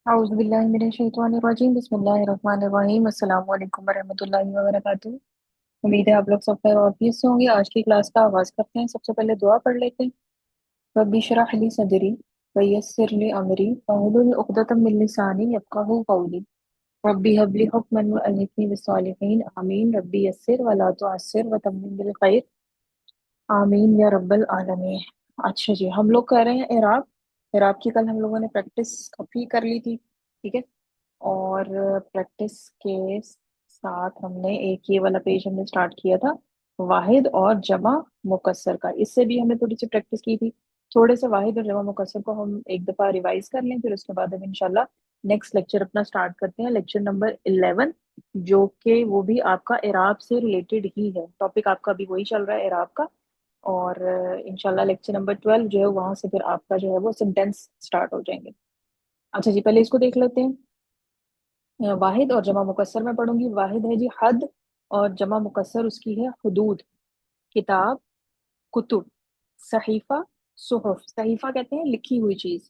औज़ु बिल्लाहि मिनश-शैतानिर-रजीम बिस्मिल्लाहिर-रहमानिर-रहीम अस्सलामु अलैकुम वरहमतुल्लाहि वबरकातुहू। उम्मीद है आप लोग सब खैर ऑफिस से होंगे। आज की क्लास का आगाज़ करते हैं। सबसे पहले दुआ पढ़ लेते हैं। रब्बि इश्रह ली सदरी व यस्सिर ली अमरी वहलुल उक़दतम मिन लिसानी यफ़क़हू क़ौली रब्बि हब ली हुक्मन व अल्हिक़नी बिस्सालिहीन आमीन रब्बि यस्सिर व ला तुअस्सिर व तम्मिम बिल खैर आमीन या रब्बल आलमीन। अच्छा जी, हम लोग कर रहे हैं इराब। इराब की कल हम लोगों ने प्रैक्टिस काफ़ी कर ली थी, ठीक है। और प्रैक्टिस के साथ हमने एक ये वाला पेज हमने स्टार्ट किया था, वाहिद और जमा मुकस्सर का। इससे भी हमने थोड़ी सी प्रैक्टिस की थी। थोड़े से वाहिद और जमा मुकस्सर को हम एक दफ़ा रिवाइज कर लें, फिर उसके बाद हम इंशाल्लाह नेक्स्ट लेक्चर अपना स्टार्ट करते हैं, लेक्चर नंबर 11, जो कि वो भी आपका इराब से रिलेटेड ही है। टॉपिक आपका भी वही चल रहा है, इराब का। और इंशाल्लाह लेक्चर नंबर 12 जो है वहां से फिर आपका जो है वो सेंटेंस स्टार्ट हो जाएंगे। अच्छा जी, पहले इसको देख लेते हैं। वाहिद और जमा मुकस्सर में पढ़ूंगी। वाहिद है जी हद, और जमा मुकस्सर उसकी है हुदूद। किताब, कुतुब। सहीफा, सुहुफ। सहीफा कहते हैं लिखी हुई चीज।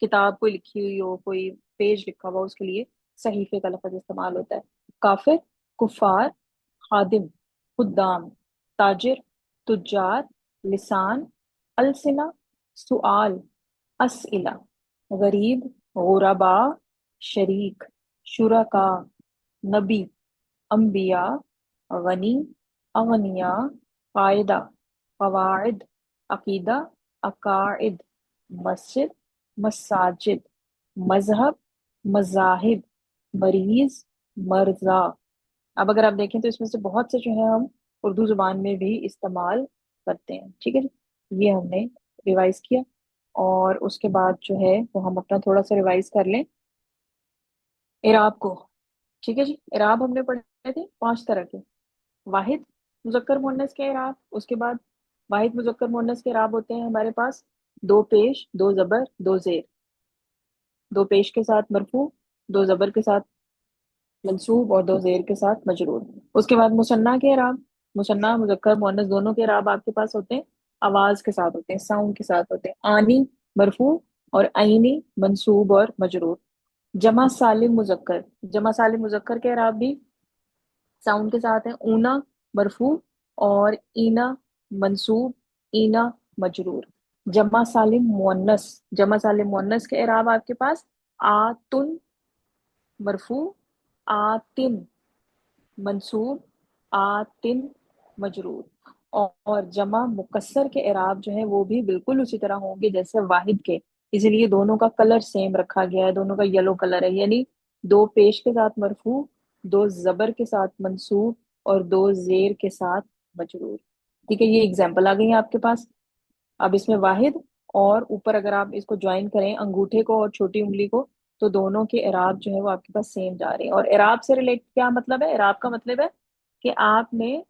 किताब कोई लिखी हुई हो, कोई पेज लिखा हुआ, उसके लिए सहीफे का लफ्ज इस्तेमाल होता है। काफिर, कुफार। खादिम, खुद्दाम। ताजिर, तुज्जार। लिसान, अलसिना। सुआल, अस्इला। गरीब, गुरबा। शरीक, शुरका। नबी, अम्बिया। गनी, अगनिया। कायदा, कवाइद। अकीदा, अकाइद। मस्जिद, मसाजिद। मजहब, मजाहिब। मरीज, मर्जा। अब अगर आप देखें तो इसमें से बहुत से जो है हम उर्दू जुबान में भी इस्तेमाल करते हैं, ठीक है जी। ये हमने रिवाइज किया। और उसके बाद जो है वो हम अपना थोड़ा सा रिवाइज कर लें इराब को। ठीक है जी, इराब हमने पढ़े थे 5 तरह के। वाहिद मुजक्कर मुअन्नस के इराब। उसके बाद वाहिद मुजक्कर मुअन्नस के इराब होते हैं हमारे पास दो पेश, दो जबर, दो जेर। दो पेश के साथ मरफू, दो जबर के साथ मंसूब, और दो जेर के साथ मजरूर। उसके बाद मुसन्ना के इराब। मुसन्ना मुजक्कर मुअन्नस दोनों के इराब आपके पास होते हैं आवाज के साथ होते हैं, साउंड के साथ होते हैं। आनी मरफू, और आईनी मंसूब और मजरूर। जमा सालिम मुजक्कर। जमा सालिम मुजक्कर के इराब भी साउंड के साथ है। ऊना मरफू, और ईना मंसूब, ईना मजरूर। जमा सालिम मुअन्नस। जमा सालिम मुअन्नस के इराब आपके पास आतुन मरफू, आतिन मंसूब, आतिन मजरूर। और जमा मुकस्सर के इराब जो है वो भी बिल्कुल उसी तरह होंगे जैसे वाहिद के। इसीलिए दोनों का कलर सेम रखा गया है, दोनों का येलो कलर है। यानी दो पेश के साथ मरफू, दो जबर के साथ मंसूब, और दो जेर के साथ मजरूर। ठीक है, ये एग्जाम्पल आ गई है आपके पास। अब इसमें वाहिद, और ऊपर अगर आप इसको ज्वाइन करें अंगूठे को और छोटी उंगली को, तो दोनों के इराब जो है वो आपके पास सेम जा रहे हैं। और इराब से रिलेट क्या मतलब है? इराब का मतलब है कि आपने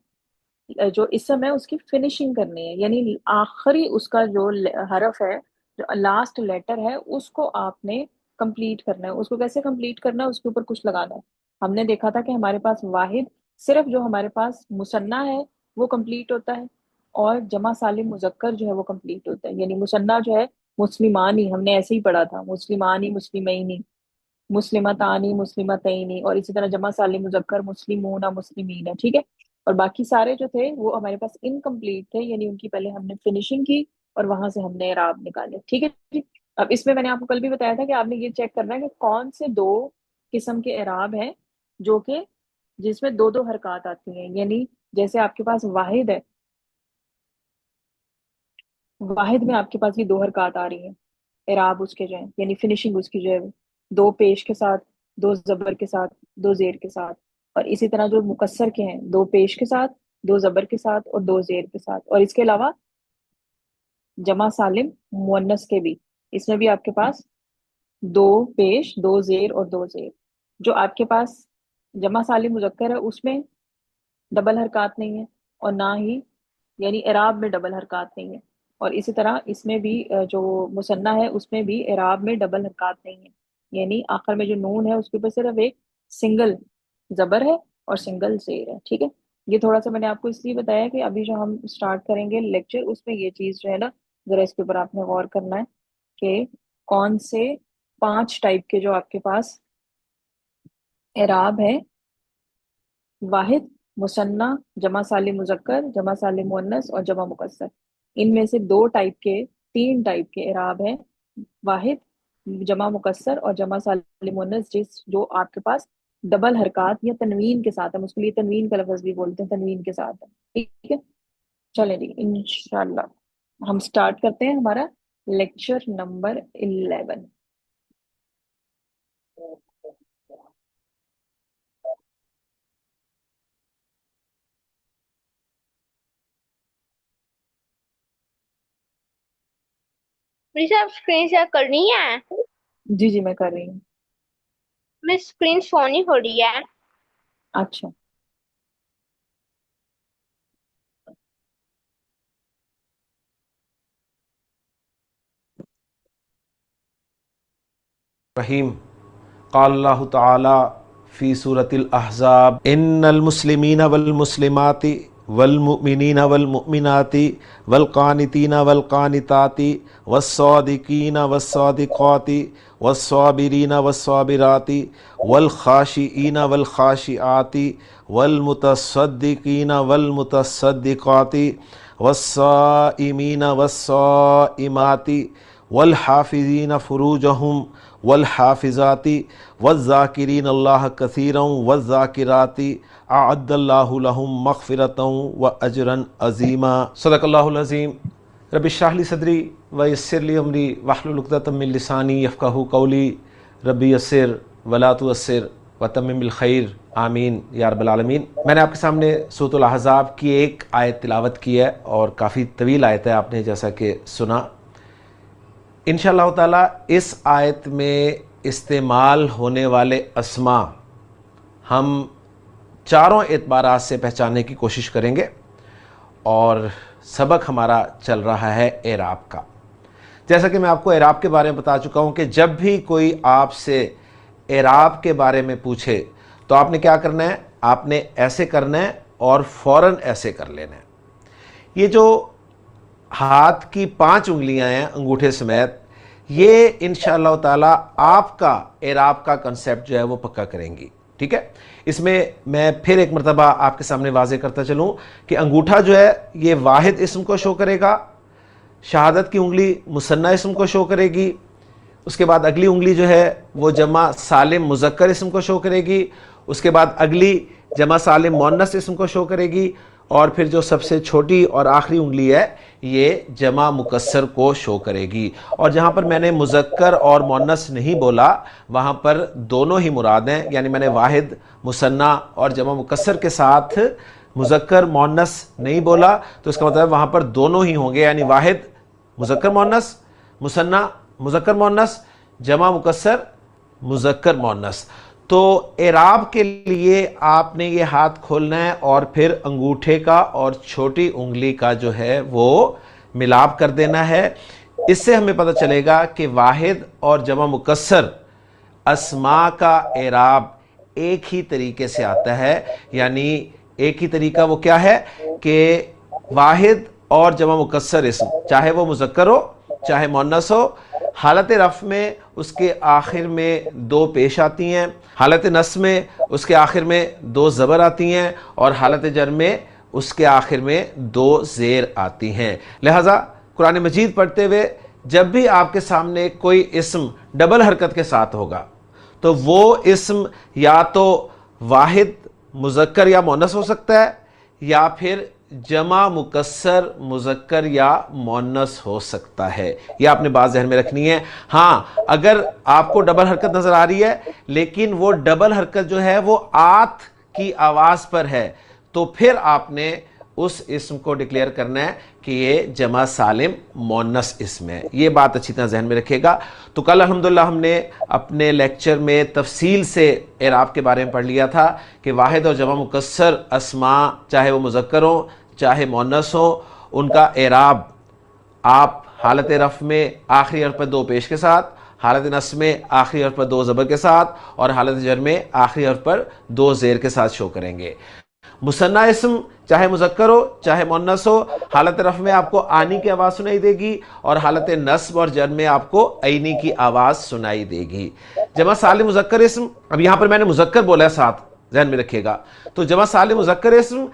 जो इसम है उसकी फिनिशिंग करनी है, यानी आखिरी उसका जो हरफ है, जो लास्ट लेटर है, उसको आपने कंप्लीट करना है। उसको कैसे कंप्लीट करना है? उसके ऊपर कुछ लगाना है। हमने देखा था कि हमारे पास वाहिद सिर्फ जो हमारे पास मुसन्ना है वो कंप्लीट होता है, और जमा सालिम मुजक्कर जो है वो कंप्लीट होता है। यानी मुसन्ना जो है मुस्लिमानी, हमने ऐसे ही पढ़ा था, मुस्लिमानी, मुस्लिमैनी, मुस्लिमतानी, मुस्लिमतैनी। और इसी तरह जमा सालिम मुजक्कर मुस्लिमूना, मुस्लिमीना, ठीक है। और बाकी सारे जो थे वो हमारे पास इनकम्प्लीट थे, यानी उनकी पहले हमने फिनिशिंग की और वहां से हमने इराब निकाले, ठीक है जी। अब इसमें मैंने आपको कल भी बताया था कि आपने ये चेक करना है कि कौन से दो किस्म के इराब हैं जो कि जिसमें दो दो हरकत आती हैं। यानी जैसे आपके पास वाहिद है, वाहिद में आपके पास ये दो हरकत आ रही हैं। इराब उसके जो है यानी फिनिशिंग उसकी जो है दो पेश के साथ, दो जबर के साथ, दो जेर के साथ। और इसी तरह जो मुकस्सर के हैं, दो पेश के साथ, दो जबर के साथ, और दो जेर के साथ। और इसके अलावा जमा सालिम मुअन्नस के भी, इसमें भी आपके पास दो पेश, दो जेर और दो जेर। जो आपके पास जमा सालिम मुजक्कर है उसमें डबल हरकत नहीं है, और ना ही यानी इराब में डबल हरकत नहीं है। और इसी तरह इसमें भी जो मुसन्ना है उसमें भी इराब में डबल हरकत नहीं है। यानी आखिर में जो नून है उसके ऊपर सिर्फ एक सिंगल जबर है और सिंगल जेर है, ठीक है। ये थोड़ा सा मैंने आपको इसलिए बताया कि अभी जो हम स्टार्ट करेंगे लेक्चर उसमें ये चीज जो है ना, जरा इसके ऊपर आपने गौर करना है कि कौन से 5 टाइप के जो आपके पास एराब है, वाहिद, मुसन्ना, जमा सालिम मुजक्कर, जमा सालिम मुअन्नस और जमा मुकस्सर, इनमें से 2 टाइप के, 3 टाइप के एराब है, वाहिद, जमा मुकस्सर और जमा सालिम मुअन्नस, जिस जो आपके पास डबल हरकत या तनवीन के साथ है। हम उसके लिए तनवीन का लफ्ज भी बोलते हैं, तनवीन के साथ है। ठीक है, चलें जी, इंशाल्लाह हम स्टार्ट करते हैं हमारा लेक्चर नंबर 11। मेरी साहब स्क्रीन शेयर करनी है। जी जी, मैं कर रही हूँ। मैं स्क्रीन शो नहीं हो रही है। अच्छा, रहीम क़ाल अल्लाहु तआला फ़ी सूरतिल अहज़ाब इन्नल मुस्लिमीना वल मुस्लिमाति वल मुमिनीना वल मुमिनाति वल क़ानितीना वल क़ानिताति वस्सादिकीना वस्सादिक़ाति वस्साबिरीना वस्साबिराति वल ख़ाशिईना वल ख़ाशिआति वल मुतसद्दिकीना वल मुतसद्दिक़ाति वस्साइमीना वस्साइमाति वल हाफ़िज़ीना फ़ुरूजहुम वल हाफ़िज़ाति वज़्ज़ाकिरीन अल्लाह कसीरन वज़्ज़ाकिराति अअद्दल्लाहु लहुम मग़फ़िरतन व अजरन अज़ीमा। सदक़ल्लाहुल अज़ीम। रब्बि इश्रह ली सदरी व यस्सिर ली अमरी वहलुल उक़दतम मिन लिसानी यफ़क़हू क़ौली। रब्बि यस्सिर वला तुअस्सिर व तम्मिम बिल खैर, आमीन या रब्बल आलमीन। मैंने आपके सामने सूरतुल अहज़ाब की एक आयत तिलावत की है और काफ़ी तवील आयत है, आपने जैसा कि सुना। इंशाअल्लाह ताला इस आयत में इस्तेमाल होने वाले अस्मा हम चारों एतबारात से पहचानने की कोशिश करेंगे और सबक हमारा चल रहा है एराब का। जैसा कि मैं आपको एराब के बारे में बता चुका हूँ कि जब भी कोई आपसे एराब के बारे में पूछे तो आपने क्या करना है, आपने ऐसे करना है और फ़ौरन ऐसे कर लेना है। ये जो हाथ की 5 उंगलियां हैं अंगूठे समेत, ये इंशाअल्लाह ताला आपका एराब का कंसेप्ट जो है वो पक्का करेंगी। ठीक है, इसमें मैं फिर एक मरतबा आपके सामने वाज़े करता चलूँ कि अंगूठा जो है ये वाहिद इस्म को शो करेगा, शहादत की उंगली मुसन्ना इस्म को शो करेगी, उसके बाद अगली उंगली जो है वो जमा सालिम मुज़क्कर इस्म को शो करेगी, उसके बाद अगली जमा सालिम मुअन्नस इस्म को शो करेगी, और फिर जो सबसे छोटी और आखिरी उंगली है ये जमा मुकस्सर को शो करेगी। और जहाँ पर मैंने मुज़क्कर और मुअन्नस नहीं बोला वहाँ पर दोनों ही मुराद हैं, यानी मैंने वाहिद मुसन्ना और जमा मुकस्सर के साथ मुज़क्कर मुअन्नस नहीं बोला, तो इसका मतलब वहाँ पर दोनों ही होंगे, यानी वाहिद मुज़क्कर मुअन्नस, मुसन्ना मुज़क्कर मुअन्नस, जमा मुकस्सर मुज़क्कर मुअन्नस। तो एराब के लिए आपने ये हाथ खोलना है और फिर अंगूठे का और छोटी उंगली का जो है वो मिलाप कर देना है। इससे हमें पता चलेगा कि वाहिद और जमा मुकस्सर अस्मा का एराब एक ही तरीके से आता है। यानी एक ही तरीका वो क्या है कि वाहिद और जमा मुकस्सर इसम, चाहे वो मुज़क्कर हो चाहे मुअन्नस हो, हालत रफ़ में उसके आखिर में 2 पेश आती हैं, हालत नस्ब में उसके आखिर में 2 ज़बर आती हैं और हालत जर में उसके आखिर में 2 ज़ेर आती हैं। लिहाजा कुरान मजीद पढ़ते हुए जब भी आपके सामने कोई इस्म डबल हरकत के साथ होगा तो वो इस्म या तो वाहिद मुज़क्कर या मुअन्नस हो सकता है या फिर जमा मुकस्सर मुज़क्कर या मुअन्नस हो सकता है। यह आपने बात ज़हन में रखनी है। हाँ, अगर आपको डबल हरकत नज़र आ रही है लेकिन वो डबल हरकत जो है वो आत की आवाज़ पर है, तो फिर आपने उस इस्म को डिक्लेयर करना है कि ये जमा सालिम मुअन्नस इस्म है। ये बात अच्छी तरह जहन में रखिएगा। तो कल अल्हम्दुलिल्लाह हमने अपने लेक्चर में तफसील से एराब के बारे में पढ़ लिया था कि वाहिद और जमा मुकस्सर अस्मा, चाहे वो मुज़क्कर हो चाहे मुअन्नस हो, उनका एराब आप हालत रफ़ में आखिरी हर्फ पर 2 पेश के साथ, हालत नस्ब में आखिरी हर्फ पर 2 ज़बर के साथ और हालत जर में आखिरी हर्फ पर 2 ज़ेर के साथ शो करेंगे। मुसन्ना इसम चाहे मुज़क्कर हो चाहे मुन्नस हो, हालत रफ़ में आपको आनी की आवाज़ सुनाई देगी और हालत नस्ब और जर में आपको ऐनी की आवाज़ सुनाई देगी। जमा सालिम मुज़क्कर इसम, अब यहाँ पर मैंने मुज़क्कर बोला है साथ, ध्यान में रखिएगा। तो जमा सालिम मुज़क्कर इसम,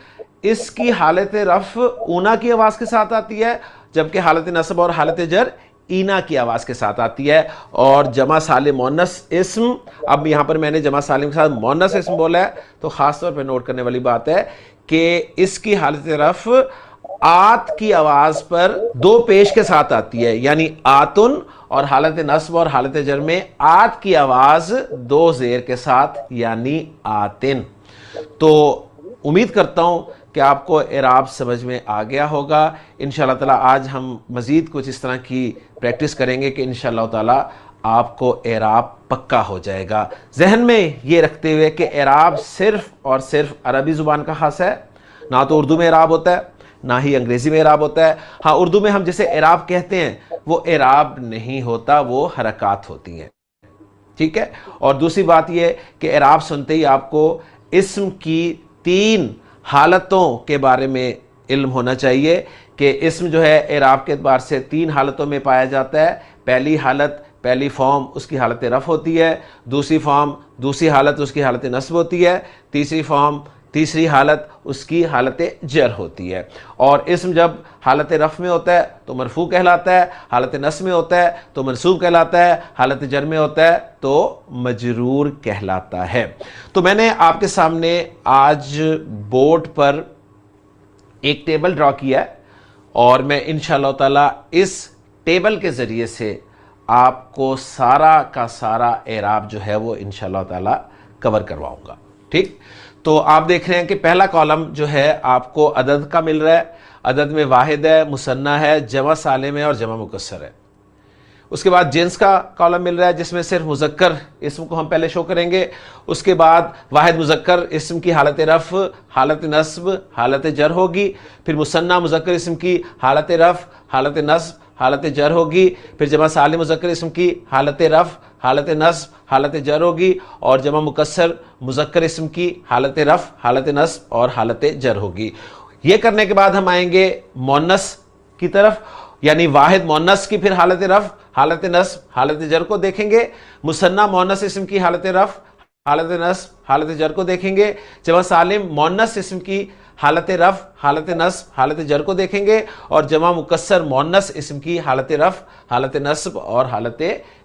इसकी हालत रफ़ ऊना की आवाज़ के साथ आती है, जबकि हालत नस्ब और हालत जर ईना की आवाज़ के साथ आती है। और जमा सालिम मोनस इसम, अब यहाँ पर मैंने जमा सालिम के साथ मोनस इसम बोला है, तो ख़ास तौर पर नोट करने वाली बात है कि इसकी हालत रफ़ आत की आवाज़ पर दो पेश के साथ आती है, यानी आतुन, और हालत नस्ब और हालत जर में आत की आवाज़ दो ज़ेर के साथ, यानी आतिन। तो उम्मीद करता हूँ कि आपको एराब समझ में आ गया होगा। इंशाअल्लाह ताला आज हम मज़ीद कुछ इस तरह की प्रैक्टिस करेंगे कि इंशाअल्लाह ताला आपको एराब पक्का हो जाएगा। जहन में ये रखते हुए कि एराब सिर्फ़ और सिर्फ अरबी ज़ुबान का ख़ास है, ना तो उर्दू में एराब होता है ना ही अंग्रेज़ी में एराब होता है। हाँ, उर्दू में हम जिसे एराब कहते हैं वो एराब नहीं होता, वो हरकत होती हैं, ठीक है। और दूसरी बात यह कि एराब सुनते ही आपको इस्म की तीन हालतों के बारे में इल्म होना चाहिए कि इस्म जो है एराब के एतबार से तीन हालतों में पाया जाता है। पहली हालत, पहली फॉर्म उसकी हालत रफ़ होती है, दूसरी फॉर्म दूसरी हालत उसकी हालत नस्ब होती है, तीसरी फॉर्म तीसरी हालत उसकी हालत जर होती है। और इस्म जब हालत रफ़ में होता है तो मरफू कहलाता है, हालत नस्ब में होता है तो मनसूब कहलाता है, हालत जर में होता है तो मजरूर कहलाता है। तो मैंने आपके सामने आज बोर्ड पर एक टेबल ड्रॉ किया है और मैं इंशाअल्लाह ताला इस टेबल के ज़रिए से आपको सारा का सारा एराब जो है वो इंशाअल्लाह ताला कवर करवाऊँगा, ठीक। तो आप देख रहे हैं कि पहला कॉलम जो है आपको अदद का मिल रहा है। अदद में वाहिद है, मुसन्ना है, जमा सालिम है और जमा मुकस्सर है। उसके बाद जिन्स का कॉलम मिल रहा है जिसमें सिर्फ मुज़क्कर इस्म को हम पहले शो करेंगे। उसके बाद वाहिद मुज़क्कर इस्म की हालत रफ़, हालत नस्ब, हालत जर होगी। फिर मुसन्ना मुज़क्कर इस्म की हालत रफ़, हालत नस्ब, हालत जर होगी। फिर जमा सालिम मुज़क्कर इस्म की हालत रफ़, हालत नस्ब, हालत जर होगी। और जमा मुकस्सर मुज़क्कर इस्म की हालत रफ़, हालत नस्ब और हालत जर होगी। ये करने के बाद हम आएंगे मोन्नस की तरफ, यानी वाहिद मोन्नस की फिर हालत रफ़, हालत नस्ब, हालत जर को देखेंगे। मुसन्ना मोन्नस इस्म की हालत रफ़, हालत नस्ब, हालत जर को देखेंगे। जमा सालिम मोन्नस इस्म की हालत रफ़, हालत नस्ब, हालत जर को देखेंगे। और जमा मुकस्सर मोन्नस इस्म की हालत रफ़, हालत नस्ब और हालत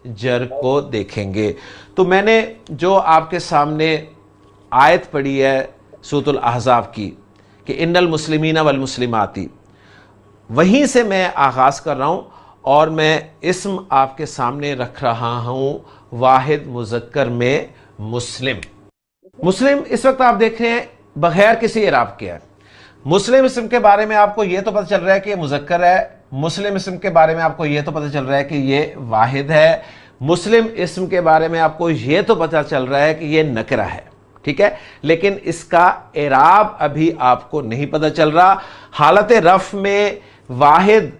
जर को देखेंगे। तो मैंने जो आपके सामने आयत पढ़ी है सूरतुल अहज़ाब की कि इन्नल मुस्लिमीना वल मुस्लिमाती, वहीं से मैं आगाज़ कर रहा हूँ और मैं इस्म आपके सामने रख रहा हूँ वाहिद मुज़क्कर में मुस्लिम। मुस्लिम इस वक्त आप देख रहे हैं बगैर किसी इराब के है। मुस्लिम इस्म के बारे में आपको ये तो पता चल रहा है कि ये मुज़क्कर है। मुस्लिम इस्म के बारे में आपको ये तो पता चल रहा है कि ये वाहिद है। मुस्लिम इस्म के बारे में आपको ये तो पता चल रहा है कि ये नकरा है, ठीक है। लेकिन इसका इराब अभी आपको नहीं पता चल रहा। हालत रफ़ में वाहिद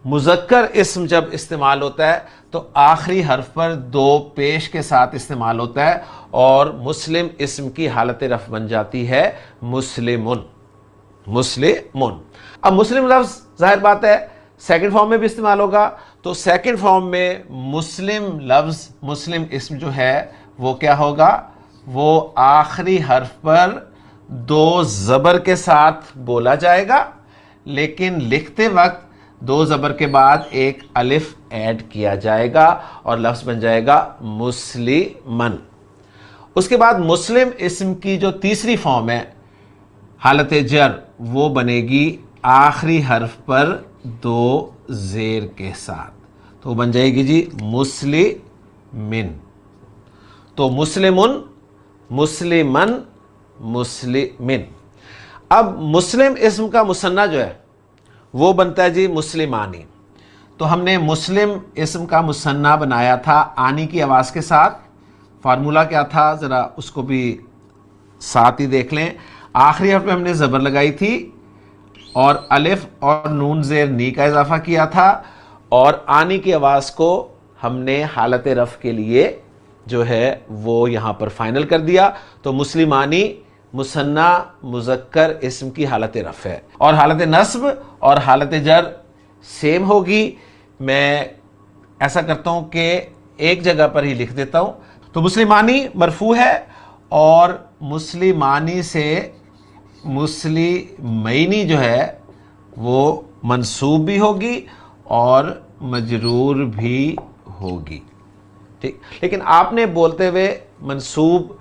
मुज़क्कर इस्म जब इस्तेमाल होता है तो आखिरी हर्फ पर दो पेश के साथ इस्तेमाल होता है और मुस्लिम इस्म की हालत रफ़ बन जाती है मुस्लिमुन, मुस्लिमुन। अब मुस्लिम लफ्ज़ जाहिर बात है सेकंड फॉर्म में भी इस्तेमाल होगा, तो सेकंड फॉर्म में मुस्लिम लफ्ज़, मुस्लिम इस्म जो है वो क्या होगा, वो आखिरी हर्फ पर दो ज़बर के साथ बोला जाएगा, लेकिन लिखते वक्त दो ज़बर के बाद एक अलिफ ऐड किया जाएगा और लफ्ज़ बन जाएगा मुस्लिमन। उसके बाद मुस्लिम इस्म की जो तीसरी फॉर्म है हालत जर, वो बनेगी आखिरी हर्फ पर दो ज़ेर के साथ, तो बन जाएगी जी मुस्लिमिन। तो मुस्लिमुन, मुस्लिमन, मुस्लिमिन। अब मुस्लिम इस्म का मुसन्ना जो है वो बनता है जी मुस्लिमानी। तो हमने मुस्लिम इस्म का मुसन्ना बनाया था आनी की आवाज़ के साथ। फार्मूला क्या था ज़रा उसको भी साथ ही देख लें। आखिरी हर्फ में हमने ज़बर लगाई थी और अलिफ और नून ज़ेर नी का इजाफा किया था और आनी की आवाज़ को हमने हालत रफ़ के लिए जो है वो यहाँ पर फाइनल कर दिया। तो मुस्लिमानी مثنی مذکر اسم کی حالت رفع ہے، اور حالت نصب اور حالت جر سیم ہوگی۔ میں ایسا کرتا ہوں کہ ایک جگہ پر ہی لکھ دیتا ہوں۔ تو مسلمانی مرفوع ہے، اور مسلمانی سے مسلمینی جو ہے وہ منصوب بھی ہوگی اور مجرور بھی ہوگی، ٹھیک۔ لیکن آپ نے بولتے ہوئے منصوب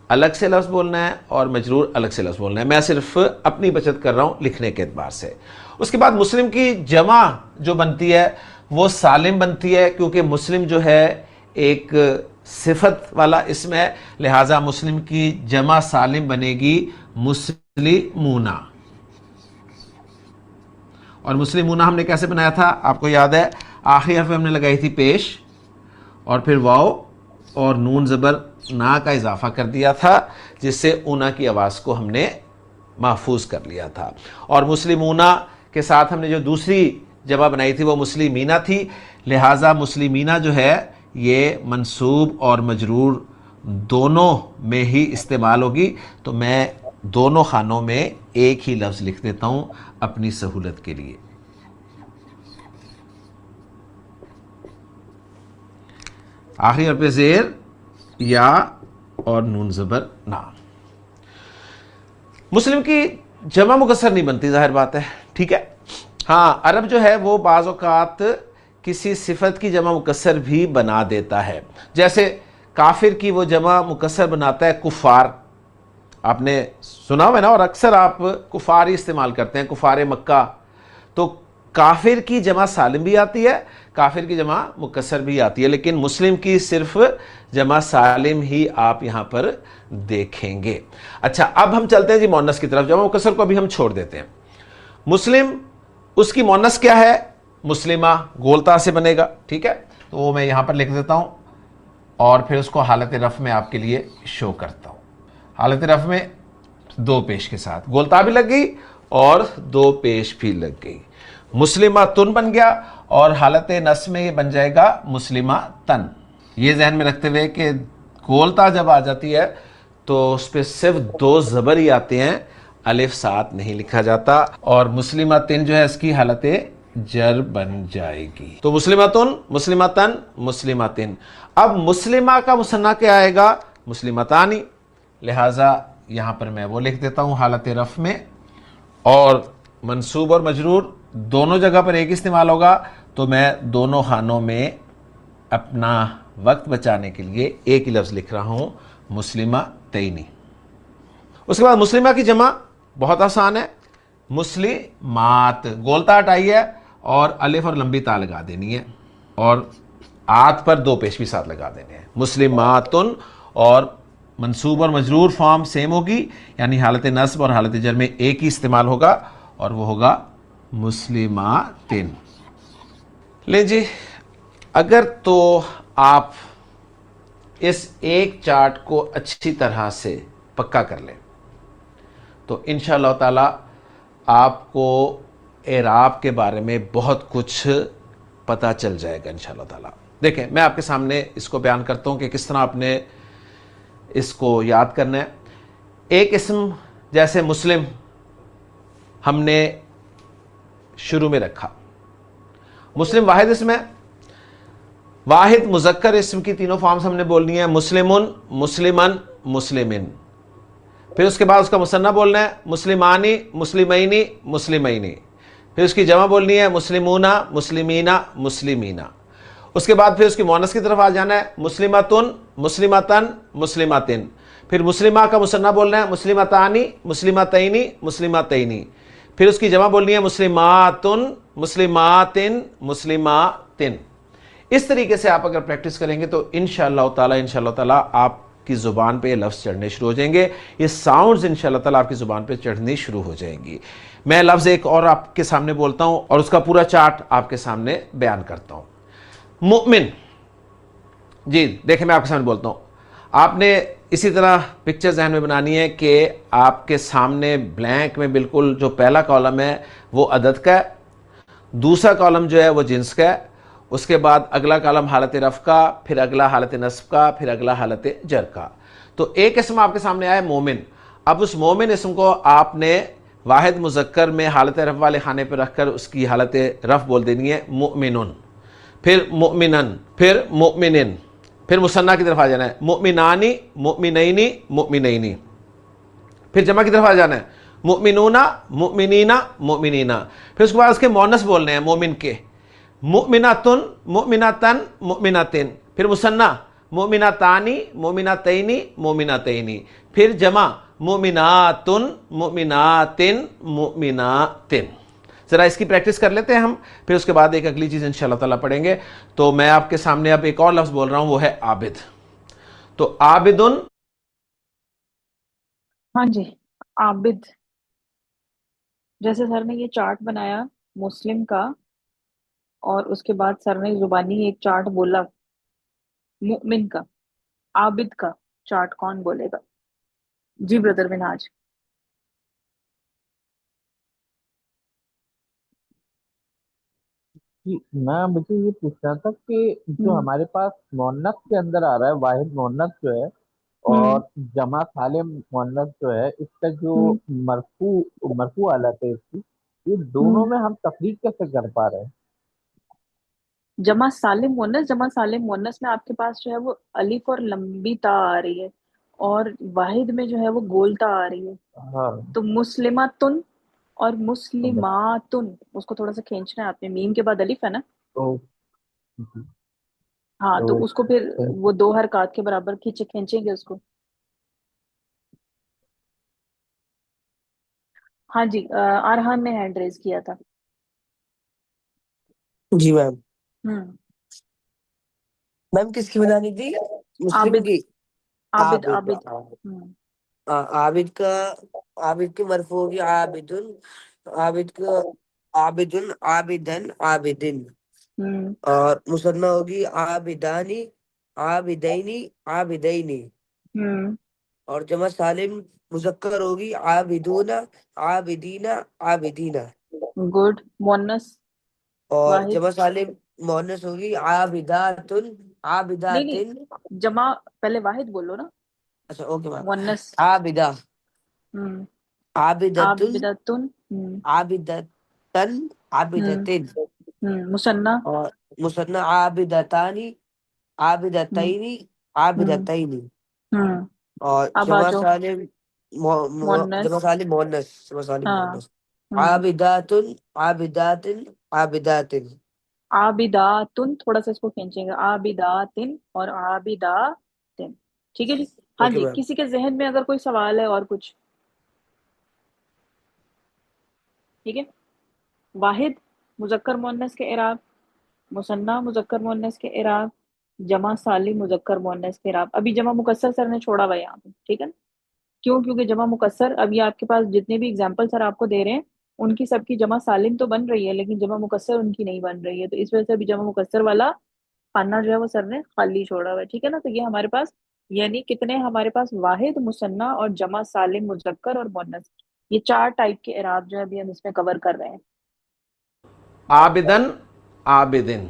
الگ سے لفظ بولنا ہے اور مجرور الگ سے لفظ بولنا ہے، میں صرف اپنی بچت کر رہا ہوں لکھنے کے اعتبار سے۔ اس کے بعد مسلم کی جمع جو بنتی ہے وہ سالم بنتی ہے، کیونکہ مسلم جو ہے ایک صفت والا اسم ہے، لہٰذا مسلم کی جمع سالم بنے گی مسلمون۔ اور مسلمون ہم نے کیسے بنایا تھا آپ کو یاد ہے؟ آخری حرف ہم نے لگائی تھی پیش، اور پھر واو اور نون زبر نا کا اضافہ کر دیا تھا، جس سے اونا کی آواز کو ہم نے محفوظ کر لیا تھا۔ اور مسلمونہ کے ساتھ ہم نے جو دوسری جمع بنائی تھی وہ مسلمینہ تھی، لہٰذا مسلمینہ جو ہے یہ منصوب اور مجرور دونوں میں ہی استعمال ہوگی، تو میں دونوں خانوں میں ایک ہی لفظ لکھ دیتا ہوں اپنی سہولت کے لیے۔ آخری حرف زیر یا اور نون زبر نا۔ مسلم کی جمع مکسر نہیں بنتی، ظاہر بات ہے، ٹھیک ہے۔ ہاں عرب جو ہے وہ بعض اوقات کسی صفت کی جمع مکسر بھی بنا دیتا ہے، جیسے کافر کی وہ جمع مکسر بناتا ہے کفار، آپ نے سنا ہوا ہے نا، اور اکثر آپ کفار ہی استعمال کرتے ہیں، کفار مکہ۔ تو کافر کی جمع سالم بھی آتی ہے، کافر کی جمع مکسر بھی آتی ہے، لیکن مسلم کی صرف جمع سالم ہی آپ یہاں پر دیکھیں گے۔ اچھا اب ہم چلتے ہیں جی مؤنث کی طرف، جمع مکسر کو ابھی ہم چھوڑ دیتے ہیں۔ مسلم، اس کی مؤنث کیا ہے؟ مسلمہ، گولتا سے بنے گا، ٹھیک ہے، تو وہ میں یہاں پر لکھ دیتا ہوں، اور پھر اس کو حالت رفع میں آپ کے لیے شو کرتا ہوں۔ حالت رفع میں دو پیش کے ساتھ، گولتا بھی لگ گئی اور دو پیش بھی لگ گئی، مسلمہ تن بن گیا، اور حالت نصب میں یہ بن جائے گا مسلمہ تن۔ یہ ذہن میں رکھتے ہوئے کہ گولتا جب آ جاتی ہے تو اس پہ صرف دو زبر ہی آتے ہیں، الف ساتھ نہیں لکھا جاتا، اور مسلمہ تن جو ہے اس کی حالت جر بن جائے گی۔ تو مسلمہ تن، مسلمہ تن، مسلمہ تن۔ اب مسلمہ کا مثنیٰ کیا آئے گا؟ مسلمتانی، لہٰذا یہاں پر میں وہ لکھ دیتا ہوں حالت رفع میں، اور منصوب اور مجرور دونوں جگہ پر ایک استعمال ہوگا، تو میں دونوں خانوں میں اپنا وقت بچانے کے لیے ایک ہی لفظ لکھ رہا ہوں، مسلمہ تینی۔ اس کے بعد مسلمہ کی جمع بہت آسان ہے، مسلمات، گولتا ہٹائی ہے اور الف اور لمبی تا لگا دینی ہے، اور آت پر دو پیش بھی ساتھ لگا دینے ہیں، مسلماتن، اور منصوب اور مجرور فارم سیم ہوگی، یعنی حالت نصب اور حالت جر میں ایک ہی استعمال ہوگا، اور وہ ہوگا مسلماتن۔ لیں جی، اگر تو آپ اس ایک چارٹ کو اچھی طرح سے پکا کر لیں تو انشاءاللہ تعالی آپ کو اعراب کے بارے میں بہت کچھ پتہ چل جائے گا انشاءاللہ تعالی۔ دیکھیں میں آپ کے سامنے اس کو بیان کرتا ہوں کہ کس طرح آپ نے اس کو یاد کرنا ہے۔ ایک اسم جیسے مسلم ہم نے شروع میں رکھا، مسلم واحد اسم ہے، واحد مذکر اسم کی تینوں فارمز ہم نے بولنی ہے، مسلمن، مسلمن، مسلمن۔ پھر اس کے بعد اس کا مثنیٰ بولنا ہے، مسلمانی، مسلمینی، مسلمینی۔ پھر اس کی جمع بولنی ہے، مسلمونہ، مسلمینہ، مسلمینہ۔ اس کے بعد پھر اس کی مؤنث کی طرف آ جانا ہے، مسلمتن، مسلمتن، مسلمتن۔ پھر مسلمہ کا مثنیٰ بولنا ہے، مسلمتانی، مسلمتینی، مسلمتینی۔ پھر اس کی جمع بولنی ہے، مسلماتن، مسلماتن، مسلماتن۔ اس طریقے سے آپ اگر پریکٹس کریں گے تو انشاءاللہ تعالی آپ کی زبان پہ یہ لفظ چڑھنے شروع ہو جائیں گے، یہ ساؤنڈز انشاءاللہ تعالی آپ کی زبان پہ چڑھنی شروع ہو جائیں گی۔ میں لفظ ایک اور آپ کے سامنے بولتا ہوں اور اس کا پورا چارٹ آپ کے سامنے بیان کرتا ہوں۔ مؤمن، جی دیکھیں میں آپ کے سامنے بولتا ہوں، آپ نے اسی طرح پکچر ذہن میں بنانی ہے کہ آپ کے سامنے بلینک میں بالکل جو پہلا کالم ہے وہ عدد کا ہے، دوسرا کالم جو ہے وہ جنس کا ہے، اس کے بعد اگلا کالم حالت رفع کا، پھر اگلا حالت نصب کا، پھر اگلا حالت جر کا۔ تو ایک اسم آپ کے سامنے آیا ہے مومن۔ اب اس مومن اسم کو آپ نے واحد مذکر میں حالت رفع والے خانے پہ رکھ کر اس کی حالت رفع بول دینی ہے مؤمنن، پھر مؤمنن، پھر مؤمنن، پھر مثنیٰ کی طرف آ جانا ہے مؤمنانی، مؤمنینی، مؤمنینی، پھر جمع کی طرف آ جانا ہے مؤمنون، مؤمنین، مؤمنینا، پھر اس کے بعد اس کے مونس بولنے ہیں مومن کے مؤمناتن، مؤمناتن، مؤمناتن، پھر مثنیٰ مؤمناتانی، مؤمناتینی، مؤمناتینی، پھر جمع مؤمناتن، مؤمناتن، مؤمناتن۔ ذرا اس کی پریکٹس کر لیتے ہیں ہم، پھر اس کے بعد ایک اگلی چیز انشاءاللہ تعالیٰ پڑھیں گے۔ تو میں آپ کے سامنے اب ایک اور لفظ بول رہا ہوں، وہ ہے عابد۔ تو عابدن، ہاں جی، عابد، جیسے سر نے یہ چارٹ بنایا مسلم کا، اور اس کے بعد سر نے زبانی ایک چارٹ بولا مؤمن کا، عابد کا چارٹ کون بولے گا؟ جی بردر مناج۔ جی میں مجھے یہ پوچھنا تھا کہ جو ہوں ہمارے پاس مونث کے اندر آ رہا ہے واحد مونث جو ہے، ہوں اور جمع سالم مونث جو ہے، اس کا جو ہوں مرفوع حالت ہے اس کی، یہ دونوں ہوں میں ہم تفریق کیسے کر پا رہے ہیں؟ جمع سالم مونس، جمع سالم مونس میں آپ کے پاس جو ہے وہ الف اور لمبی تا آ رہی ہے، اور واحد میں جو ہے وہ گول تا آ رہی ہے۔ ہاں تو مسلماتن اور مسلماتن، اس کو تھوڑا سا کھینچنا ہے آپ نے، میم کے بعد الف ہے نا، تو ہاں تو تو اس کو پھر وہ دو حرکات کے برابر کھینچیں گے اس کو۔ ہاں جی، ارحان نے ہینڈ ریز کیا تھا۔ جی میم، ہوں میم کس کی بنانی تھی؟ مسلم عابد، کی؟ عابد عابد عابد ہوں عابد کا، عابد کی مرفوع ہوگی عابدن، عابد کا عابدن، عابدن، عابدن، ہوں اور مثنیٰ ہوگی عابدانی، عابدینی، عابدینی، ہوں اور جمع سالم مذکر ہوگی عابدون، عابدین، عابدینہ، گڈ، مونس اور واحد، جمع سالم مؤنث ہوگی عابداتن، نہیں عابداتن، نہیں، جمع پہلے واحد بولو نا، اچھا اوکے میم، مونس۔ عابدہ، ہوں عابدتن، عابدتن، عابدتن، ہوں عابدتن، مثنیٰ، اور مثنى عابدتانی، ہوں عابدتینی، ہوں عابدتینی، ہوں اور اب آ جمع جاؤ سالم مونس، جمع سالم مؤنث، جمع سالم ہاں مؤنث ہوں عابداتن، عابداتن، عابداتن۔ عابداتن، تھوڑا سا اس کو کھینچیں گے، عابداتن اور عابداتن، ٹھیک ہے جی۔ ہاں اوکے جی، میم، کسی کے ذہن میں اگر کوئی سوال ہے اور کچھ؟ ٹھیک ہے، واحد مذکر مؤنث کے اعراب، مثنیٰ مذکر مؤنث کے اعراب، جمع سالم مذکر مؤنث کے اعراب۔ ابھی جمع مکسر سر نے چھوڑا ہوا ہے یہاں پہ، ٹھیک ہے نا؟ کیوں؟ کیونکہ جمع مکسر اب یہ آپ کے پاس جتنے بھی اگزامپل سر آپ کو دے رہے ہیں ان کی سب کی جمع سالم تو بن رہی ہے، لیکن جمع مکسر ان کی نہیں بن رہی ہے، تو اس وجہ سے ابھی جمع مکسر والا خانہ جو ہے وہ سر نے خالی چھوڑا ہوا ہے، ٹھیک ہے نا؟ تو یہ ہمارے پاس یعنی کتنے ہمارے پاس واحد، مثنیٰ اور جمع سالم مذکر اور مؤنث، یہ چار ٹائپ کے اعراب جو ہے ابھی ہم اس میں کور کر رہے ہیں۔ عابدن، عابدن،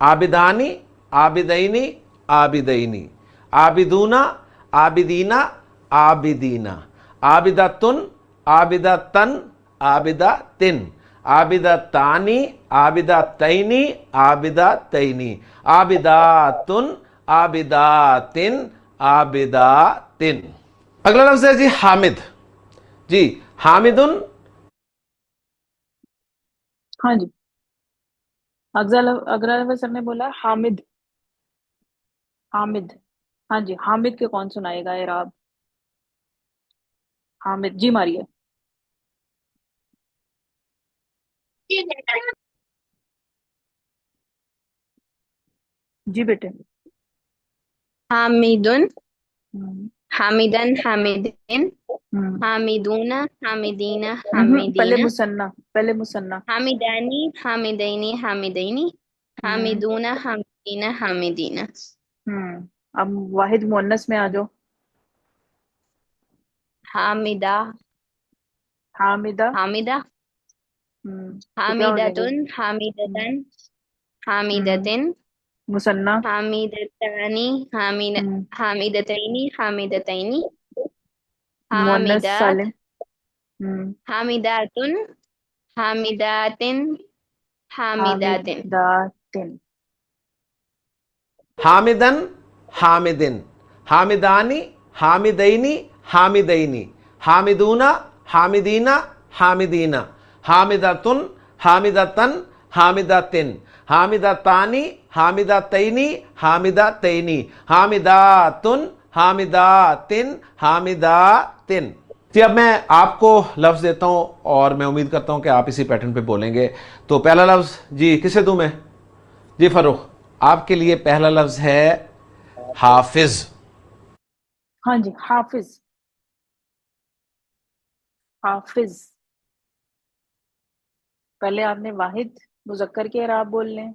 عابدانی، عابدینی، عابدینی، عابدون، عابدینہ، عابدینہ، عابدتن، عابدتن، عابدتن، عابدتانی، عابدتینی، عابدتینی، عابداتن، عابداتن، عابداتن۔ اگلا لفظ ہے جی حامد۔ جی حامدن، ہاں جی، اگلا سر نے بولا حامد، حامد، ہاں جی، حامد کے کون سنائے گا اعراب؟ حامد جی ماریے، جی بیٹے۔ حامدن، ہوں حامدن، حامدین، ہوں حامدون، حامدین، پہلے حامدین، مثنیٰ، پہلے مثنیٰ۔ حامدانی، حامدینی، حامدینی، ہوں حامدون، حامدین، حامدین، اب واحد مؤنث میں آ جاؤ، حامدہ، حامدہ، حامدہ، تو کیا ہو جائے گا؟ حامدتن، حامدتن، حامدتن، مثنیٰ۔ حامدتانی، ہوں حامدتینی، حامدتینی، मुअन्नस हामिदात, सालिम। हम्म। हामिदातुन, हामिदातिन, हामिदातिन। हामिदातिन। हामिदन हामिदिन, हामिदानी हामिदैनी हामिदैनी, हामिदूना हामिदीना हामिदीना, हामिदतुन हामिदतन हामिदतिन, हामिदतानी हामिदतैनी हामिदतैनी, हामिदातुन हामिदातिन हामिदातिन। जी अब मैं आपको लफ्ज़ देता हूँ और मैं उम्मीद करता हूँ कि आप इसी पैटर्न पे बोलेंगे। तो पहला लफ्ज़ जी किसे दूं मैं? जी फरूख, आपके लिए पहला लफ्ज़ है हाफिज। हाँ जी, हाफिज। हाफिज। पहले आपने वाहिद मुजक्कर के इराब बोल लें,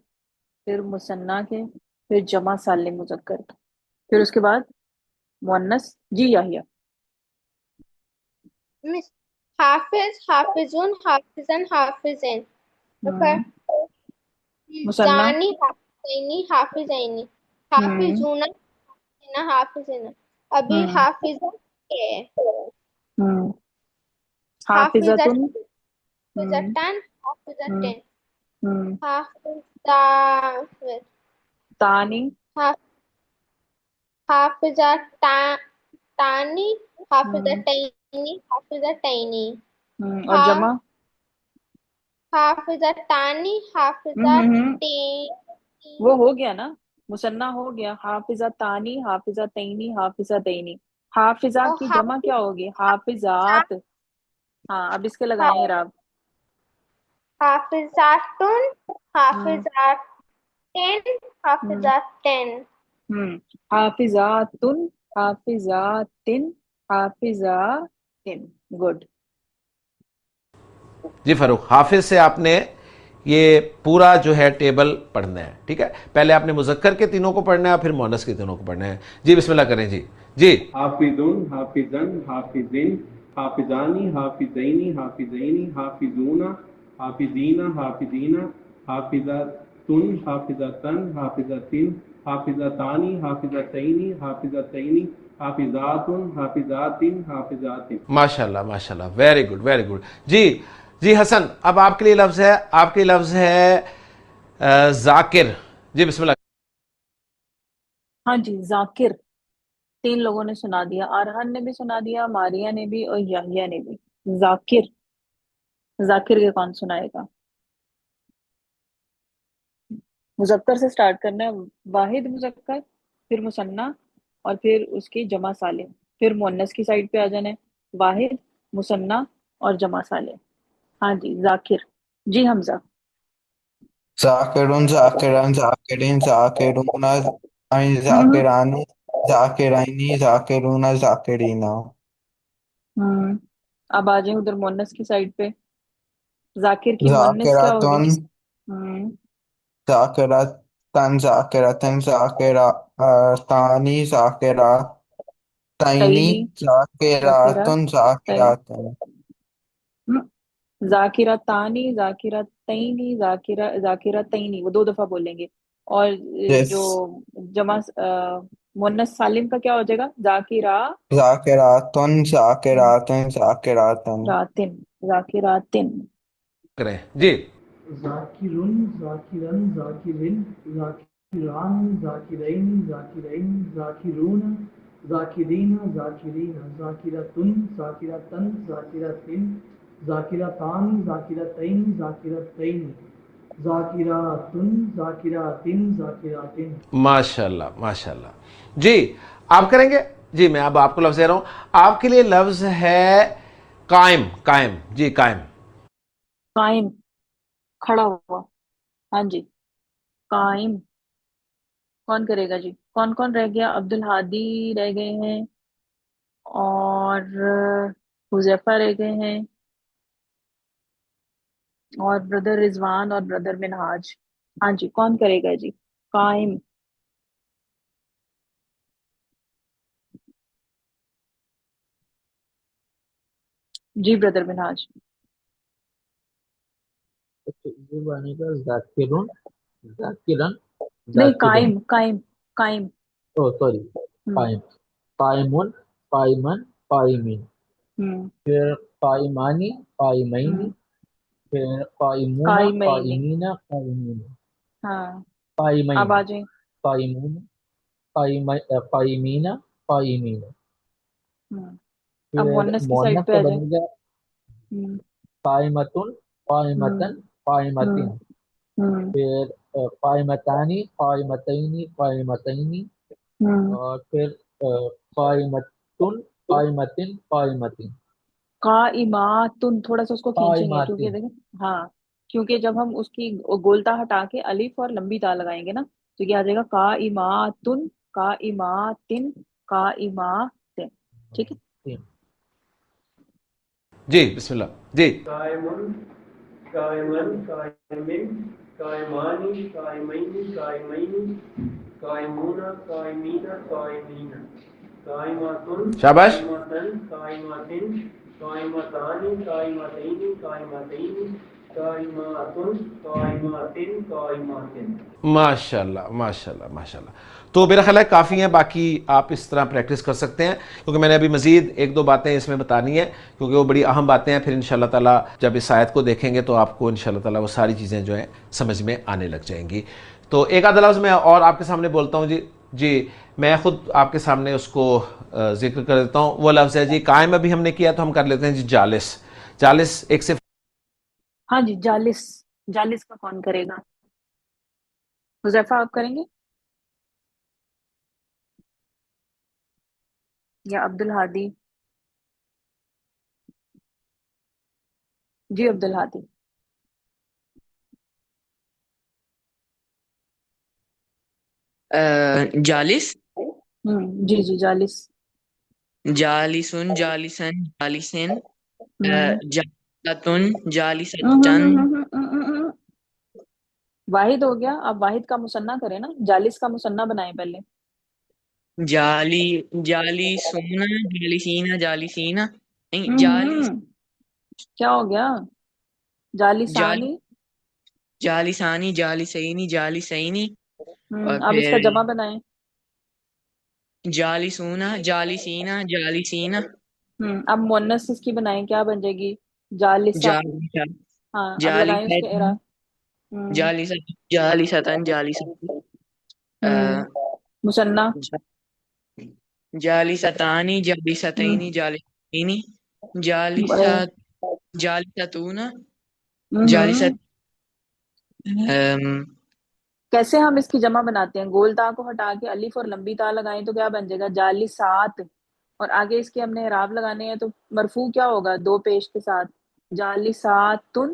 फिर मुसन्ना के, फिर जमा सालिम मुजक्कर के, फिर उसके बाद मुअन्नस। जी याहिया। मिस हाफिज, हाफिजुन, हाफिजन, हाफिजिन। ओके। हम्म। मुसन्ना। जानी, हाफिजैनी, हाफिजैनी, हम्म। हाफिजूना, हाफिजिना। अभी हम्म। हाफिजा के हम्म। हाफिजत, हाफिजतुन। हम्म। हाफिजतन, हम्म। हाफिजतन, हम्म। हाफिजाफिर, तानी। हाफिजतानी, हम्म। हाफिजतैनी, हाफिजतैनी। और हा जमा। हाफिजतानी, हम्म। हाफिजतैनी। वो हो गया ना, मुसन्ना हो गया। हाफिजा तानी, हाफिजा तैनी, हाफिजा तैनी। हाफिजा और की जमा क्या होगी? हाफिजात। हाँ, अब इसके लगाएं इराब। हाफिजातुन, हम्म। हाफिजातिन, हम्म। हाफिजातिन। हम्म। हाफिजातुन, हाफिजातिन, हाफिजातिन। गुड। जी फरूख, हाफिज से आपने ये पूरा जो है टेबल पढ़ना है, ठीक है? पहले आपने मुजक्कर के तीनों को पढ़ना है, फिर मुअन्नस के तीनों को पढ़ना है। जी बिस्मिल्लाह करें जी। जी हाफिजुन, हाफिजन, हाफिजिन, हाफिजानी, हाफिजैनी, हाफिजैनी, हाफिजूना, हाफिजीना, हाफिजीना, हाफिजतुन, हाफिजतन, हाफिजतिन, हाफिजतानी, हाफिजतैनी, हाफिजतैनी, हाफिजातुन, हाफिजातिन, हाफिजातिन। माशाल्लाह माशाल्लाह, वेरी गुड वेरी गुड। जी जी हसन, अब आपके लिए लफ्ज़ है, आपके लफ्ज़ है जाकिर। जी बिस्मिल्लाह। हाँ जी, जाकिर। तीन लोगों ने सुना दिया, अरहन ने भी सुना दिया, मारिया ने भी और याहिया ने भी। जाकिर। जाकिर के कौन सुनाएगा? मुजक्कर से स्टार्ट करना है। वाहिद मुजक्कर, फिर मुसन्ना, और फिर उसकी जमा सालिम, फिर मुअन्नस की साइड पे आ जाना है। वाहिद, मुसन्ना, और जमा सालिम। हाँ जी, जाकिर। जी हमजा। जाकिरुन, जाकिरान, जाकिरीन, जाकिरूना, हम्म। जाकिरानी, जाकिराइनी, जाकिरूना, जाकिरीना। हम्म। अब आ जाए उधर मुअन्नस की साइड पे। जाकिर की मुअन्नस क्या होगी? जाकिरातुन, हम्म। जाकिरातन, जाकिरातन, जाकिरातानी, जाकिरातैनी, तईनी। जाकिरा जाकिरातुन, तई। जाकिरातन। जाकिरा तानी, जाकिरा तईनी, जाकिरा जाकिरा तईनी, वो दो दफा बोलेंगे। और यस। जो जमा मुन्नस सालिम का क्या हो जाएगा? जाकिरा जाकिरातुन, जाकिरातन, जाकिरातन। रातिन, जाकिरातिन। करें जी। जाकिरुन, जाकिरन, जाकिरिन, जाकिरान, जाकिरैन, जाकिरैन, जाकिरून, जाकिरीना, जाकिरीना, जाकिरतुन, जाकिरतन, जाकिरतिन, जाकिरतान, जाकिरतैन, जाकिरतैन, जाकिरातुन, जाकिरातिन, जाकिरातिन। माशाल्लाह माशाल्लाह। जी आप करेंगे? जी मैं अब आपको लफ्ज़ दे रहा हूं। आपके लिए लफ्ज़ है कायम। कायम जी, कायम। कायम, खड़ा हुआ। हाँ जी, कायम। कौन करेगा जी? कौन कौन रह गया? अब्दुल हादी रह गए हैं, और हुजैफा रह गए हैं, और ब्रदर रिजवान, और ब्रदर मिनहाज। हाँ जी, कौन करेगा जी? कायम। जी ब्रदर मिनहाज। तो ये बनेगा जाकिरुन, जाकिरन, नहीं, जाकिरैन। कायम कायम। कायम। ओ सॉरी, हम्म। कायम, कायमुन, कायमन, कायमिन। پھر قائمانی قائمینی، پھر قائمون قائمین، قائمین قائمین، ہاں قائمین اب آ جائیں. قائمون قائمین قائمین، اب پھر مونس کی سائڈ مؤنث پہ کا آ جائیں. بنے گا قائمتن قائمتن قائمتن، پھر قائمتانی قائمتینی قائمتینی، اور پھر قائمتن قائمتن قائمتن قائماتن، تھوڑا سا اس کو کھینچیں گے کیونکہ قائماتن۔ دیکھیں، ہاں کیونکہ جب ہم اس کی گولتا ہٹا کے الف اور لمبی تا لگائیں گے نا تو یہ آ جائے گا قائماتن قائماتن قائماتن. ٹھیک ہے. جی بسم اللہ. جی قائمن قائمن قائمن قائمانی قائمین قائمین قائمون قائمین قائمین قائماتن شاباش. قائمتن قائمتن قائمتانی قائمتین قائمتین قائماتن قائماتن قائماتن. ماشاء اللہ ماشاء اللہ ماشاء اللہ. تو میرا خیال ہے کافی ہیں، باقی آپ اس طرح پریکٹس کر سکتے ہیں، کیونکہ میں نے ابھی مزید ایک دو باتیں اس میں بتانی ہیں کیونکہ وہ بڑی اہم باتیں ہیں. پھر انشاءاللہ تعالیٰ جب اس آیت کو دیکھیں گے تو آپ کو انشاءاللہ تعالیٰ وہ ساری چیزیں جو ہیں سمجھ میں آنے لگ جائیں گی. تو ایک آدھ لفظ میں اور آپ کے سامنے بولتا ہوں. جی میں خود آپ کے سامنے اس کو ذکر کر دیتا ہوں. وہ لفظ ہے جی قائم، ابھی ہم نے کیا تو ہم کر لیتے ہیں جی جالس. جالس ایک سے ہاں جی جالس، جالس کا کون کرے گا؟ حذیفہ آپ کریں گے یا عبد الہادی؟ جی عبد الہادی. جالس، جی جی جالس. جالسن جالسن جالسن، ہم، جالستن ہم، جالستن، واحد ہو گیا. آپ واحد کا مثنیٰ کریں نا، جالس کا مثنیٰ بنائیں پہلے. جالی جالسون جالسین جالسین، نہیں جالس ہم، کیا ہو گیا؟ جال جالسانی. جالسانی جالسینی جالسینی، اور اب اس کا پھر جمع بنائیں. جالسون جالسین جالسین، اب مونس اس کی بنائیں، کیا بن جائے گی؟ جالسہ. جالسہ ہاں اب لگائیں اس کے جالستن اعراب. ہم، جالستن جالستن، ہم، مثنیٰ. جالستانی جالستینی جالستینی، جالست جالستون جالست، کیسے ہم اس کی جمع بناتے ہیں؟ گول تا کو ہٹا کے الف اور لمبی تا لگائیں تو کیا بن جائے گا؟ جالسات. اور آگے اس کے ہم نے اعراب لگانے ہیں تو مرفوع کیا ہوگا؟ دو پیش کے ساتھ، جالساتن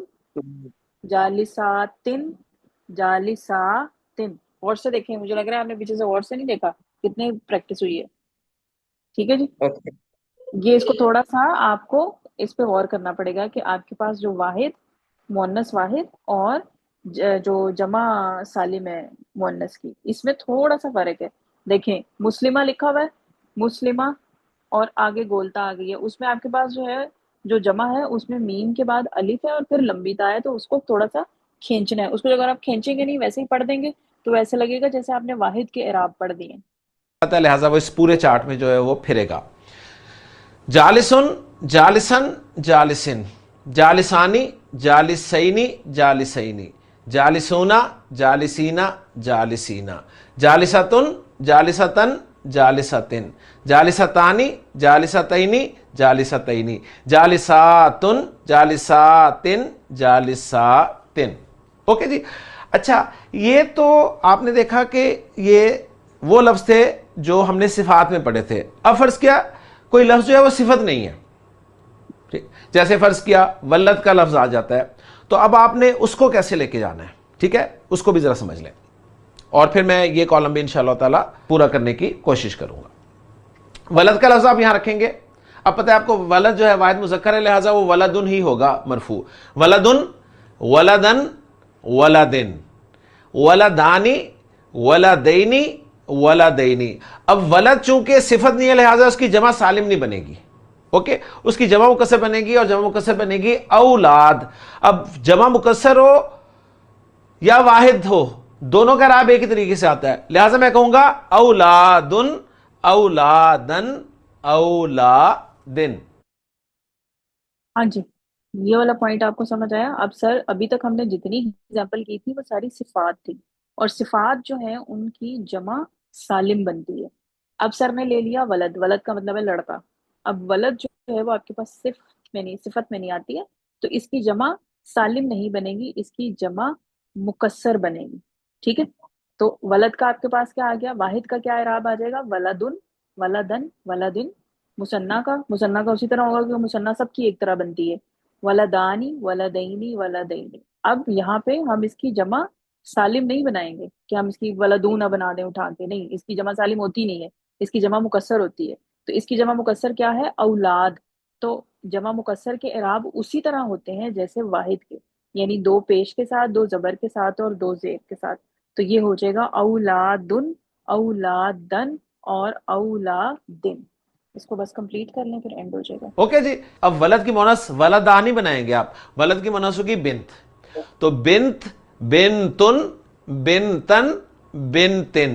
جالساتن جالساتن. غور سے دیکھیں، مجھے لگ رہا ہے آپ نے پیچھے سے غور سے نہیں دیکھا کتنی پریکٹس ہوئی ہے. ٹھیک ہے جی. یہ اس کو تھوڑا سا آپ کو اس پہ غور کرنا پڑے گا کہ آپ کے پاس جو واحد مؤنث واحد اور جو جمع سالم ہے مؤنث کی، اس میں تھوڑا سا فرق ہے. دیکھیں مسلمہ لکھا ہوا ہے، مسلمہ، اور آگے گولتا آ گئی ہے. اس میں آپ کے پاس جو ہے جو جمع ہے اس میں میم کے بعد الف ہے اور پھر لمبی تا ہے، تو اس کو تھوڑا سا کھینچنا ہے. اس کو اگر آپ کھینچیں گے نہیں ویسے ہی پڑھ دیں گے تو ایسے لگے گا جیسے آپ نے واحد کے اعراب پڑھ دیے. لہٰذا وہ اس پورے چارٹ میں جو ہے وہ پھرے گا. جالسن جالسن جالسن، جالسانی جالسینی جالسینی، جالسونا جالسینا جالسینا، جالستن جالستن جالستن، جالستانی جالستینی جالستینی، جالساتن جالساتن جالساتن. اوکے جی. اچھا یہ تو آپ نے دیکھا کہ یہ وہ لفظ تھے جو ہم نے صفات میں پڑھے تھے. اب فرض کیا کوئی لفظ جو ہے وہ صفت نہیں ہے، جیسے فرض کیا ولد کا لفظ آ جاتا ہے، تو اب آپ نے اس کو کیسے لے کے جانا ہے؟ ٹھیک ہے، اس کو بھی ذرا سمجھ لیں اور پھر میں یہ کالم بھی انشاءاللہ تعالی پورا کرنے کی کوشش کروں گا. ولد کا لفظ آپ یہاں رکھیں گے. اب پتہ ہے آپ کو ولد جو ہے واحد مذکر ہے، لہٰذا وہ ولدن ہی ہوگا مرفوع. ولدن ولدن ولدن، ولدانی ولدینی ولدینی. اب ولد چونکہ صفت نہیں ہے لہٰذا اس کی جمع سالم نہیں بنے گی. اوکے، اس کی جمع مکسر بنے گی اور جمع مکسر بنے گی اولاد. اب جمع مکسر ہو یا واحد ہو دونوں کا اعراب ایک ہی طریقے سے آتا ہے، لہٰذا میں کہوں گا اولادن اولادن اولادن. हाँ जी, ये वाला पॉइंट आपको समझ आया। अब सर अभी तक हमने जितनी एग्जाम्पल की थी वो सारी सिफात थी, और सिफात जो है उनकी जमा सालिम बनती है। अब सर ने ले लिया वलद, वलद का मतलब है लड़का। अब वलद जो है वो आपके पास सिफत में नहीं आती है, तो इसकी जमा सालिम नहीं बनेगी, इसकी जमा मुकस्सर बनेगी। ठीक है, तो वलद का आपके पास क्या आ गया, वाहिद का क्या इराब आ जाएगा, वलदुन, वलदन, वलदिन। मुसन्ना का उसी तरह होगा कि मुसन्ना सबकी एक तरह बनती है, वलदानी, वलदैनी, वलदैनी। अब यहाँ पे हम इसकी जमा सालिम नहीं बनाएंगे कि हम इसकी वलदूना बना दें उठा के, नहीं, इसकी जमा सालिम होती नहीं है, इसकी जमा मुकस्सर होती है। तो इसकी जमा मुकस्सर क्या है, औलाद। तो जमा मुकस्सर के इराब उसी तरह होते हैं जैसे वाहिद के, यानी दो पेश के साथ, दो जबर के साथ और दो जेर के साथ। तो ये हो जाएगा औलादुन, औलादन और औलादिन। इसको बस कंप्लीट कर लें, फिर एंड हो जाएगा। ओके जी। अब वलद की मोनस वलदानी बनाएंगे आप। वलद की मोनस होगी बिन्त, तो बिन्त, बिनतुन, बिनतन, बिनतिन,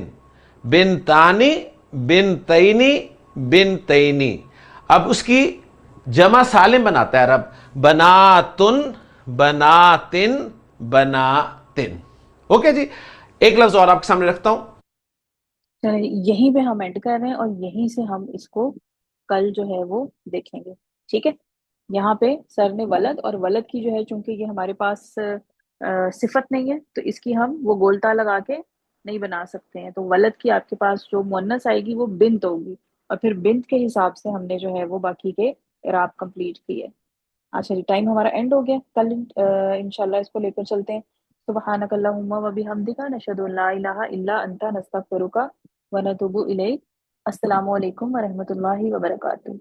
बिनतानी, बिनतैनी, बिनतैनी। अब उसकी जमा सालिम बनाता है अरब, बनातुन, बनातिन, बनातिन। ओके जी। एक लफ्ज और आपके सामने रखता हूं। चलिए यहीं पे हम एंड कर रहे हैं, और यहीं से हम इसको कल जो है वो देखेंगे। ठीक है, यहाँ पे सर ने वलद, और वलद की जो है चूंकि ये हमारे पास सिफत नहीं है, तो इसकी हम वो गोलता लगा के नहीं बना सकते हैं। तो वलद की आपके पास जो मुअन्नस आएगी वो बिन्त होगी, और फिर बिन्त के हिसाब से हमने जो है वो बाकी के इराब कंप्लीट किए। अच्छा जी, टाइम हमारा एंड हो गया। कल इंशाल्लाह इसको लेकर चलते हैं। सुब्हानक अल्लाहुम्मा व बिहम्दिका नशहदु अन ला इलाहा इल्ला अंता नस्तगफिरुका व नतूबु इलैक। अस्सलामु अलैकुम व रहमतुल्लाहि व बरकातुहू।